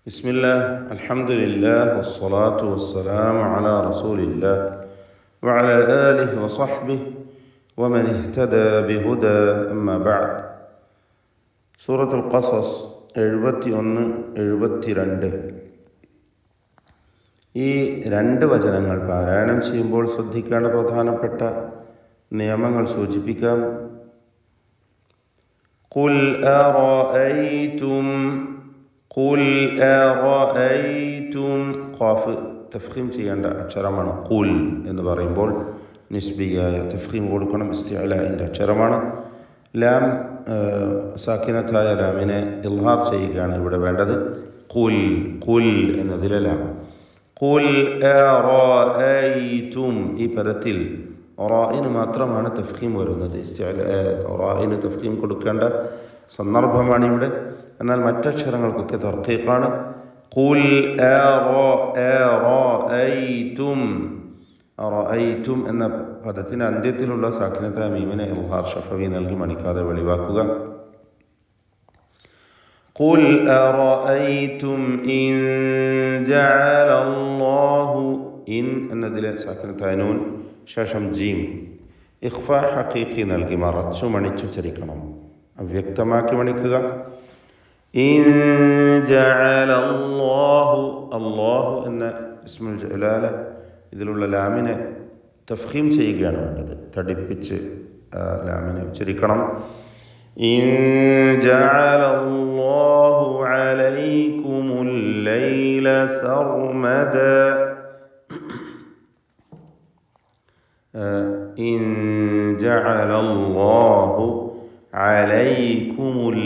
ബിസ്മില്ലാഹ് അൽഹംദുലില്ലാഹ് വസ്സലാത്തു വസ്സലാമു അലാ റസൂലില്ലാഹ് വഅലാ ആലിഹി വസഹ്ബിഹി വമൻ ഇഹ്തദാ ബിഹുദാ അമ്മാ ബഅദ്. സൂറത്തുൽ ഖസസ് 71-72 ഈ രണ്ട് വചനങ്ങൾ പാരായണം ചെയ്യുമ്പോൾ ശ്രദ്ധിക്കേണ്ട പ്രധാനപ്പെട്ട നിയമങ്ങൾ സൂചിപ്പിക്കാം. ഖുൽ അറഅയ്തും ഖാഫ് തഫ്ഖീം ചെയ്യേണ്ട അക്ഷരമാണ്. ഖുൽ എന്ന് പറയുമ്പോൾ നിസ്ബിയായ തഫ്ഖീം കൊടുക്കണം. ഇസ്തിഅലാഇൻ്റെ അക്ഷരമാണ്. ലാം സാക്കിനത്തായ ലാമിനെ ഇൽഹാർ ചെയ്യുകയാണ് ഇവിടെ വേണ്ടത്. ഖുൽ എന്നതിലെ ലാം. ഖുൽ അറഅയ്തും ഈ പദത്തിൽ റായിന് മാത്രമാണ് തഫ്ഖീം വരുന്നത്. റായിന് തഫ്ഖീം കൊടുക്കേണ്ട സന്ദർഭമാണ് ഇവിടെ. എന്നാൽ മറ്റക്ഷരങ്ങൾക്കൊക്കെ തർക്കീഖാണ്. ഖുൽ അറഅയ്തും എന്ന പദത്തിന് അന്ത്യത്തിലുള്ള സാക്കിനത്തായ മീമിനെ ഇൽഹാർ ഷഫവി നൽകി മണിക്കാതെ വെളിവാക്കുക. ഖുൽ അറഅയ്തും ഇൻ ജഅലല്ലാഹു ഇൻ എന്നതിലെ സാക്കിനത്തായ നൂൻ ശേഷം ജീം ഇഖ്ഫാ ഹഖീഖി നൽകി മറച്ചു മണിച്ചു ചരിക്കണം, അവ്യക്തമാക്കി മണിക്കുക. ഇൻ ജഅലല്ലാഹു അല്ലാഹു എന്ന ഇസ്മുൽ ജലാല ഇതിലുള്ള ലാമിനെ തഫ്ഖീം ചെയ്യുകയാണ് വേണ്ടത്. തടിപ്പിച്ച് ലാമിനെ ഉച്ചരിക്കണം. ഇൻ ജഅലല്ലാഹു അലൈക്കുമുൽ ലൈല സർമദ ഇൻ ജഅലല്ലാഹു അലൈക്കുമുൽ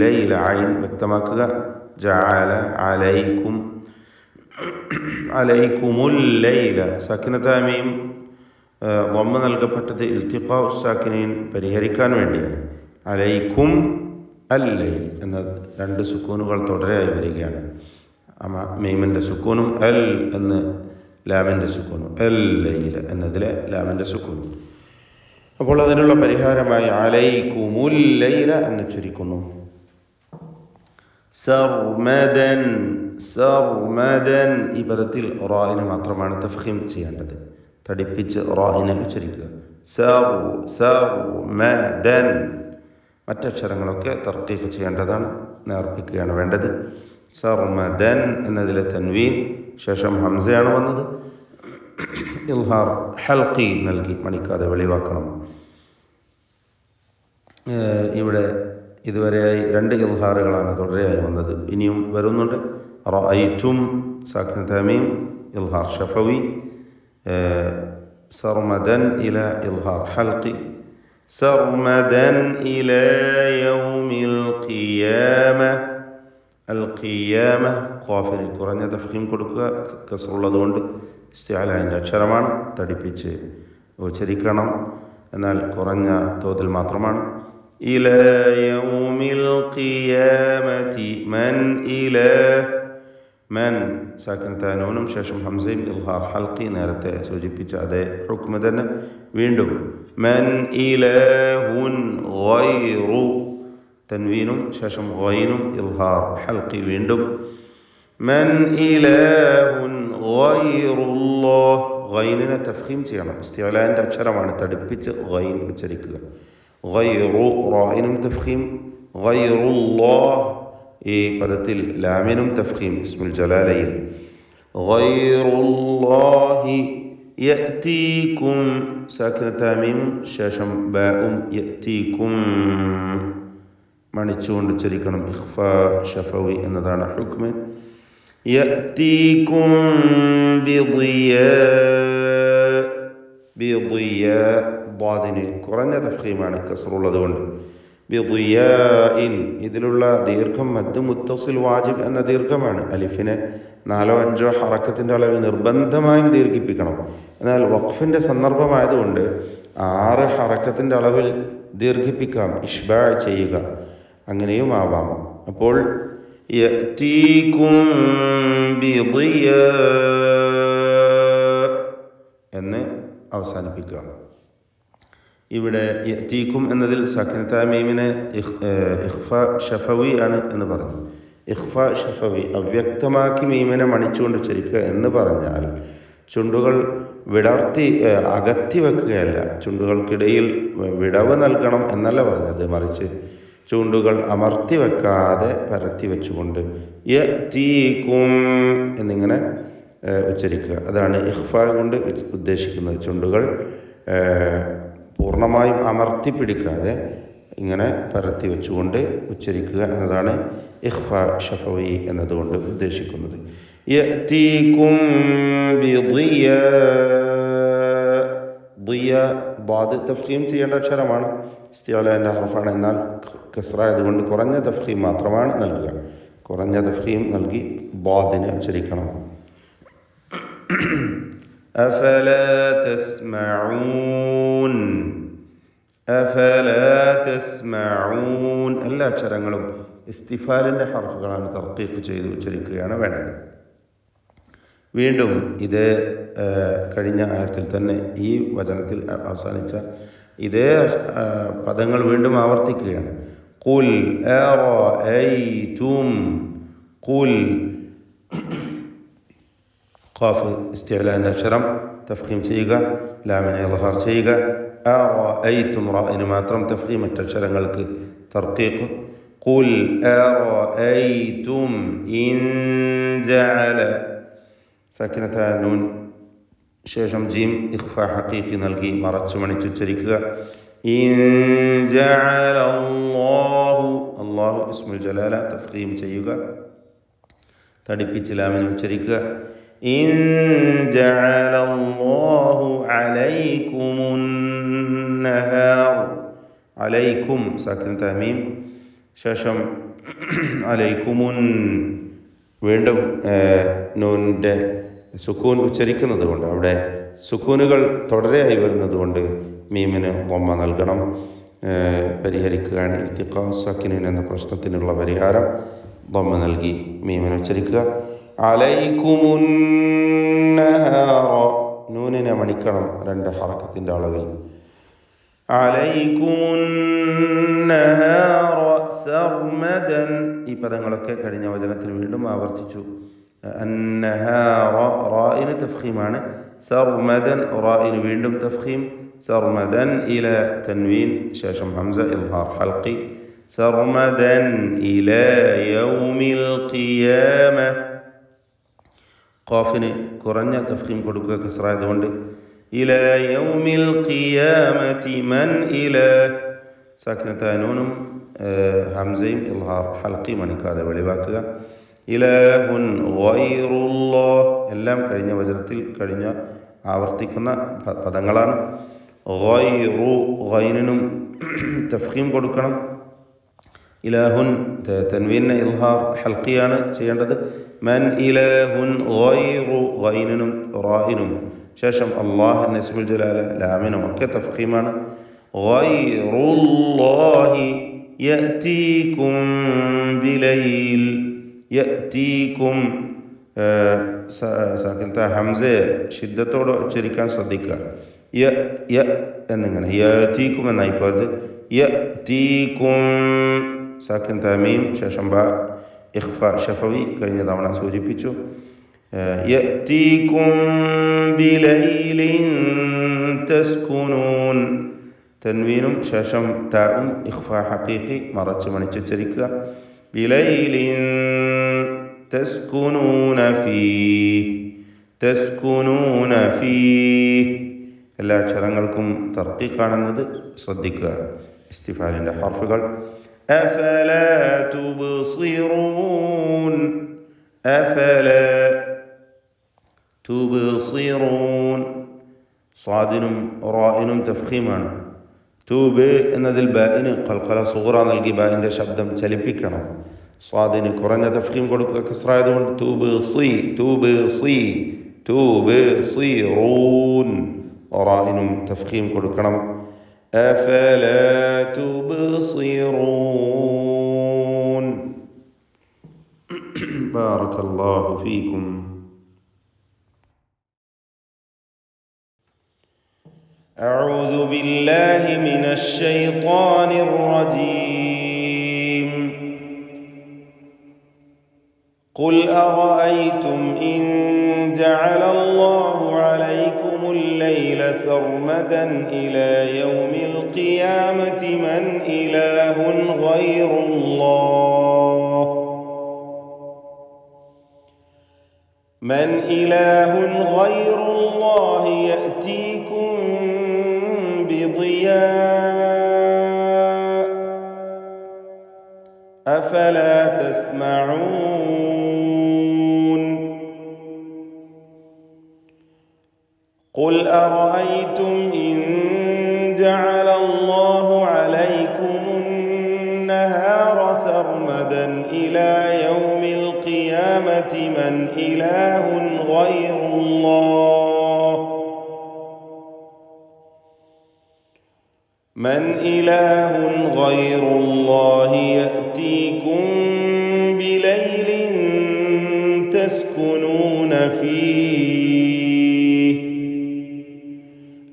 ലൈല ഐൻ വ്യക്തമാക്കുക. ജഅല അലൈക്കുമുൽ ലൈല സാക്കിനത്തായ മീം ദമ്മ നൽകപ്പെട്ടത് ഇൽത്തിഖാഉ സാക്കിനീൻ പരിഹരിക്കാൻ വേണ്ടിയാണ്. അലൈക്കും അൽ ലൈൽ എന്ന രണ്ട് സുക്കൂനുകൾ തുടരെയായി വരികയാണ്. മീമിൻ്റെ സുക്കൂനും അൽ എന്ന് ലാമിൻ്റെ സുക്കൂനും അൽ ലൈല എന്നതിലെ ലാമിൻ്റെ സുക്കൂനും. അപ്പോൾ അതിനുള്ള പരിഹാരമായി അലൈക്കുമുൽ ലൈല എന്ന് ചുരുക്കുന്നു. സർമദൻ ഈ പദത്തിൽ റായിന് മാത്രമാണ് തഫ്ഖീം ചെയ്യേണ്ടത്. തടിപ്പിച്ച് റായിനെ ഉച്ചരിക്കുക. സർമദൻ മറ്റക്ഷരങ്ങളൊക്കെ തർക്കീഖ് ചെയ്യേണ്ടതാണ്, നേർപ്പിക്കുകയാണ് വേണ്ടത്. സർമദൻ എന്നതിലെ തൻവീൻ ശേഷം ഹംസയാണ് വന്നത്. ഇൽഹാർ ഹൽഖി നൽകി മണിക്കാതെ വെളിവാക്കണം. ഇവിടെ ഇതുവരെയായി രണ്ട് ഇൽഹാറുകളാണ് തുടരെയായി വന്നത്. ഇനിയും വരുന്നുണ്ട്. റഅയ്തും സാക്കിനത്തായ മീം ഇൽഹാർ ഷഫവി, സർമദൻ ഇല ഇൽഹാർ ഹൽഖി, സർമദൻ ഇല യൗമിൽ ഖിയാമ. അൽ ഖിയാമ ഖാഫിന് കുറഞ്ഞ തഫ്ഖീം കൊടുക്കുക, കസ്റുള്ളതുകൊണ്ട് ഇസ്തിഅലാഇൻ്റെ അക്ഷരമാണ്. തടിപ്പിച്ച് ഉച്ചരിക്കണം, എന്നാൽ കുറഞ്ഞ തോതിൽ മാത്രമാണ്. ഇല യൗമിൽ ഖിയാമതി മൻ സാക്കിനത്തായ നൂനും ശേഷം ഹംസയും ഇൽഹാർ ഹൽഖി നേരത്തെ സൂചിപ്പിച്ച അതേ ഹുക്മ തന്നെ. വീണ്ടും മൻ ഇലാഹുൻ ഗൈറു തൻവീനും ശേഷം ഗൈനും ഇൽഹാർ ഹൽഖി. വീണ്ടും മൻ ഇലാഹുൻ ഗൈറുല്ലാഹ് ഗൈനിനെ തഫ്ഖീം ചെയ്യണം. ഇസ്തിഅലാഇൻ്റെ അക്ഷരമാണ്. തടിപ്പിച്ച് ഗൈൻ ഉച്ചരിക്കുക. ഗൈറു റായിനും തഫ്ഖീം. ഗൈറുല്ലാഹ് ഈ പദത്തിൽ ലാമിനും തഫ്ഖീം ഇസ്മുൽ ജലാലയിൽ. ഗൈറുല്ലാഹി യഅ്തീകും സാക്കിനത്തായ മീം ശേഷം ബാഉം യഅ്തീകും മണിച്ചുകൊണ്ട് ഉച്ചരിക്കണം. ഇഖ്ഫാ ഷഫവി എന്നതാണ് ഹുക്മ. യഅ്തീകും ബിദിയാ ദ്വാദിന് കുറഞ്ഞ തഫ്ഖീമാണ്, കസ്റുള്ളത് കൊണ്ട്. ബിദിയാഇൻ ഇതിലുള്ള ദീർഘം മദ് മുത്തസിൽ വാജിബ് എന്ന ദീർഘമാണ്. അലിഫിനെ 4-5 ഹറക്കത്തിൻ്റെ അളവിൽ നിർബന്ധമായും ദീർഘിപ്പിക്കണം. എന്നാൽ വഖഫിൻ്റെ സന്ദർഭമായതുകൊണ്ട് 6 ഹറക്കത്തിൻ്റെ അളവിൽ ദീർഘിപ്പിക്കാം, ഇഷ്ബാ ചെയ്യുക, അങ്ങനെയും ആവാം. അപ്പോൾ യഅ്തീകും ബിദിയാ എന്ന് അവസാനിപ്പിക്കുക. ഇവിടെ യഅ്തീക്കും എന്നതിൽ സാക്കിനത്തായ മീമിനെ ഇഖ്ഫ ഷഫവി ആണ് എന്ന് പറഞ്ഞു. ഇഖ്ഫ ഷഫവി അവ്യക്തമാക്കി മീമിനെ മണിച്ചുകൊണ്ട് ഉച്ചരിക്കുക എന്ന് പറഞ്ഞാൽ ചുണ്ടുകൾ വിടർത്തി അകത്തി വെക്കുകയല്ല, ചുണ്ടുകൾക്കിടയിൽ വിടവ് നൽകണം എന്നല്ല പറഞ്ഞത്, മറിച്ച് ചുണ്ടുകൾ അമർത്തി വെക്കാതെ പരത്തി വെച്ചുകൊണ്ട് യഅ്തീക്കും എന്നിങ്ങനെ ഉച്ചരിക്കുക. അതാണ് ഇഖ്ഫ കൊണ്ട് ഉദ്ദേശിക്കുന്നത്. ചുണ്ടുകൾ പൂർണ്ണമായും അമർത്തി പിടിക്കാതെ ഇങ്ങനെ പരത്തി വെച്ചുകൊണ്ട് ഉച്ചരിക്കുക എന്നതാണ് ഇഖ്ഫ ഷഫവി എന്നതുകൊണ്ട് ഉദ്ദേശിക്കുന്നത്. യഅ്തീകും ബിദിയാ, ദിയാ ضاد തഫ്ഖീം ചെയ്യേണ്ട അക്ഷരമാണ്, ഇസ്തിഅലാന്റെ ഹർഫാണ്. എന്നാൽ കസ്റ ആയതുകൊണ്ട് കുറഞ്ഞ തഫ്ഖീം മാത്രമാണ് നൽകുക. കുറഞ്ഞ തഫ്ഖീം നൽകി ضادനെ ഉച്ചരിക്കണം. അഫലാ തസ്മഊൻ, അഫലാ തസ്മഊൻ എല്ലാ അക്ഷരങ്ങളും ഇസ്തിഫാലിൻ്റെ ഹർഫുകളാണ്, തർക്കീഖ് ചെയ്ത് ഉച്ചരിക്കുകയാണ് വേണ്ടത്. വീണ്ടും ഇത് കഴിഞ്ഞ ആയത്തിൽ തന്നെ ഈ വചനത്തിൽ അവസാനിച്ച ഇതേ പദങ്ങൾ വീണ്ടും ആവർത്തിക്കുകയാണ്. ഖുൽ അറഅയ്തും, ഖുൽ ഖാഫ് ഇസ്തിഅലാന്റെ അക്ഷരം തഫ്ഖീം ചെയ്യുക, ലാമിനെ ഇദ്ഹാർ ചെയ്യുക. അറഅയ്തും റാഇന് മാത്രം തഫ്ഖീം, മറ്റക്ഷരങ്ങൾക്ക് തർക്കീഖ്. ഖുൽ അറഅയ്തും ഇൻ ജഅല, സാക്കിനത്തായ നൂൻ ശേഷം ജീം ഇഖ്ഫ ഹഖീഖി നൽകി മറച്ചു മണിച്ചുച്ചരിക്കുക. ഇൻ ജഅല അല്ലാഹു, അല്ലാഹു ഇസ്മുൽ ജലാല തഫ്ഖീം ചെയ്യുക, തടിപ്പിച്ച് ലാമിനെ ഉച്ചരിക്കുക. ഇൻ ജഅല അല്ലാഹു അലൈകുമുൻ നഹാർ, അലൈക്കും സാക്കിനത്തായ മീം ശേഷം അലൈക്കുമുൻ, വീണ്ടും നൂനിൻ്റെ സുക്കൂൻ ഉച്ചരിക്കുന്നത് കൊണ്ട് അവിടെ സുക്കൂനുകൾ തുടരെയായി വരുന്നത് കൊണ്ട് മീമിന് ളമ്മ നൽകണം. പരിഹരിക്കുകയാണ് ഇൽത്തിഖാ സാക്കിനീൻ എന്ന പ്രശ്നത്തിനുള്ള പരിഹാരം. ളമ്മ നൽകി മീമിനെ ഉച്ചരിക്കുക. അലൈക്കുമുൻ നഹാറ, നൂനിനെ മണിക്കണം 2 ഹറക്കത്തിൻ്റെ അളവിൽ. അലൈക്കുമുൻ നഹാറ സർമദൻ, ഈ പദങ്ങളൊക്കെ കഴിഞ്ഞ വചനത്തിൽ വീണ്ടും ആവർത്തിച്ചു. അന്നഹാറ റാഇന് തഫ്ഖീമാണ്, സർമദൻ റാഇന് വീണ്ടും തഫ്ഖീം. സർമദൻ ഇല തൻവീൻ ശേഷം ഹംസ ഇദ്ഹാർ ഹൽഖി. സർമദൻ ഇല യൗമിൽ ഖിയാമ, ഖാഫിന് കുറഞ്ഞ തഫ്ഖീം കൊടുക്കുക കസ്റായതുകൊണ്ട്. ഇല യൗമിൽ ഖിയാമതി മൻ ഇല, സാക്കിനത്തായ നൂനും ഹംസയും ഇദ്ഹാർ ഹൽഖി മണിക്കാതെ വെളിവാക്കുക. ഇലാഹുൻ ഗൈറുല്ലാഹ്, എല്ലാം കഴിഞ്ഞ വചനത്തിൽ കഴിഞ്ഞ ആവർത്തിക്കുന്ന പദങ്ങളാണ്. ഗൈറു ഗൈനിനും തഫ്ഖീം കൊടുക്കണം. ഇലാഹുൻ തൻവീനെ ഇദ്ഹാർ ഹൽഖിയാണ് ചെയ്യേണ്ടത്. മൻ ഇലാഹുൻ ഗൈറു ഗൈനിനും റാഇനും ശേഷം അല്ലാഹ് എന്ന ഇസ്മുൽ ജലാല ലാമിനും ഒക്കെ തഫ്ഖീമാണ്. ഗൈറുല്ലാഹി യഅ്തീകും ബിലൈൽ, യഅ്തീകും സാക്കിനത്ത ഹംസയെ ശിദ്ദത്തോടെ ഉച്ചരിക്കാൻ ശ്രദ്ധിക്കുക. യ യ എന്നിങ്ങനെ യഅ്തീകും എന്നായി പോയത്. യഅ്തീകും സാക്കിനത്ത മീം ശേഷം ബ ഇഖ്ഫ ഷഫവി കഴിഞ്ഞ തവണ സൂചിപ്പിച്ചു. യഅ്തീകും ബിലൈലിൻ തസ്കുനൂൻ, തൻവീനും ശേഷം താഉം ഇഖ്ഫ ഹഖീഖി മറച്ച് മണിച്ചുച്ചരിക്കുക. ബിലൈലിൻ തസ്കുനൂന ഫീഹ്, തസ്കുനൂന ഫീഹ് എല്ലാ അക്ഷരങ്ങൾക്കും തർക്കീഖാണെന്നത് ശ്രദ്ധിക്കുക. ഇസ്തിഫാലിൻ്റെ ഹർഫുകൾ. അഫലാ തുബ്സിറൂൻ, അഫലാ തുബ്സിറൂൻ, സ്വാദിനും റാഇനും തഫ്ഖീമാണ്. തൂബ് എന്നതിൽ ബാഇന് ഖൽഖല സുഗ്റ നൽകി ബാഇൻ്റെ ശബ്ദം ചലിപ്പിക്കണം. സ്വാദിന് കുറഞ്ഞ തഫ്ഖീം കൊടുക്കുക കസ്റായതുകൊണ്ട്. തൂബ് സി, തൂബ് സി, തൂബ് സിറൂൻ, റാഇനും തഫ്ഖീം കൊടുക്കണം. അഫലാ തുബ്സിറൂൻ. ബാറകല്ലാഹു ഫീക്കും. أعوذ بالله من الشيطان الرجيم. قل أرأيتم إن جعل الله عليكم الليل سرمدا إلى يوم القيامة من إله غير الله يأتيكم بضياء أفلا تسمعون. قل أرأيتم إن جعل الله عليكم النهار سرمدا إلى يوم القيامة من إله غير الله يأتيكم بليل تسكنون فيه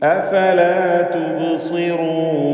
أفلا تبصرون.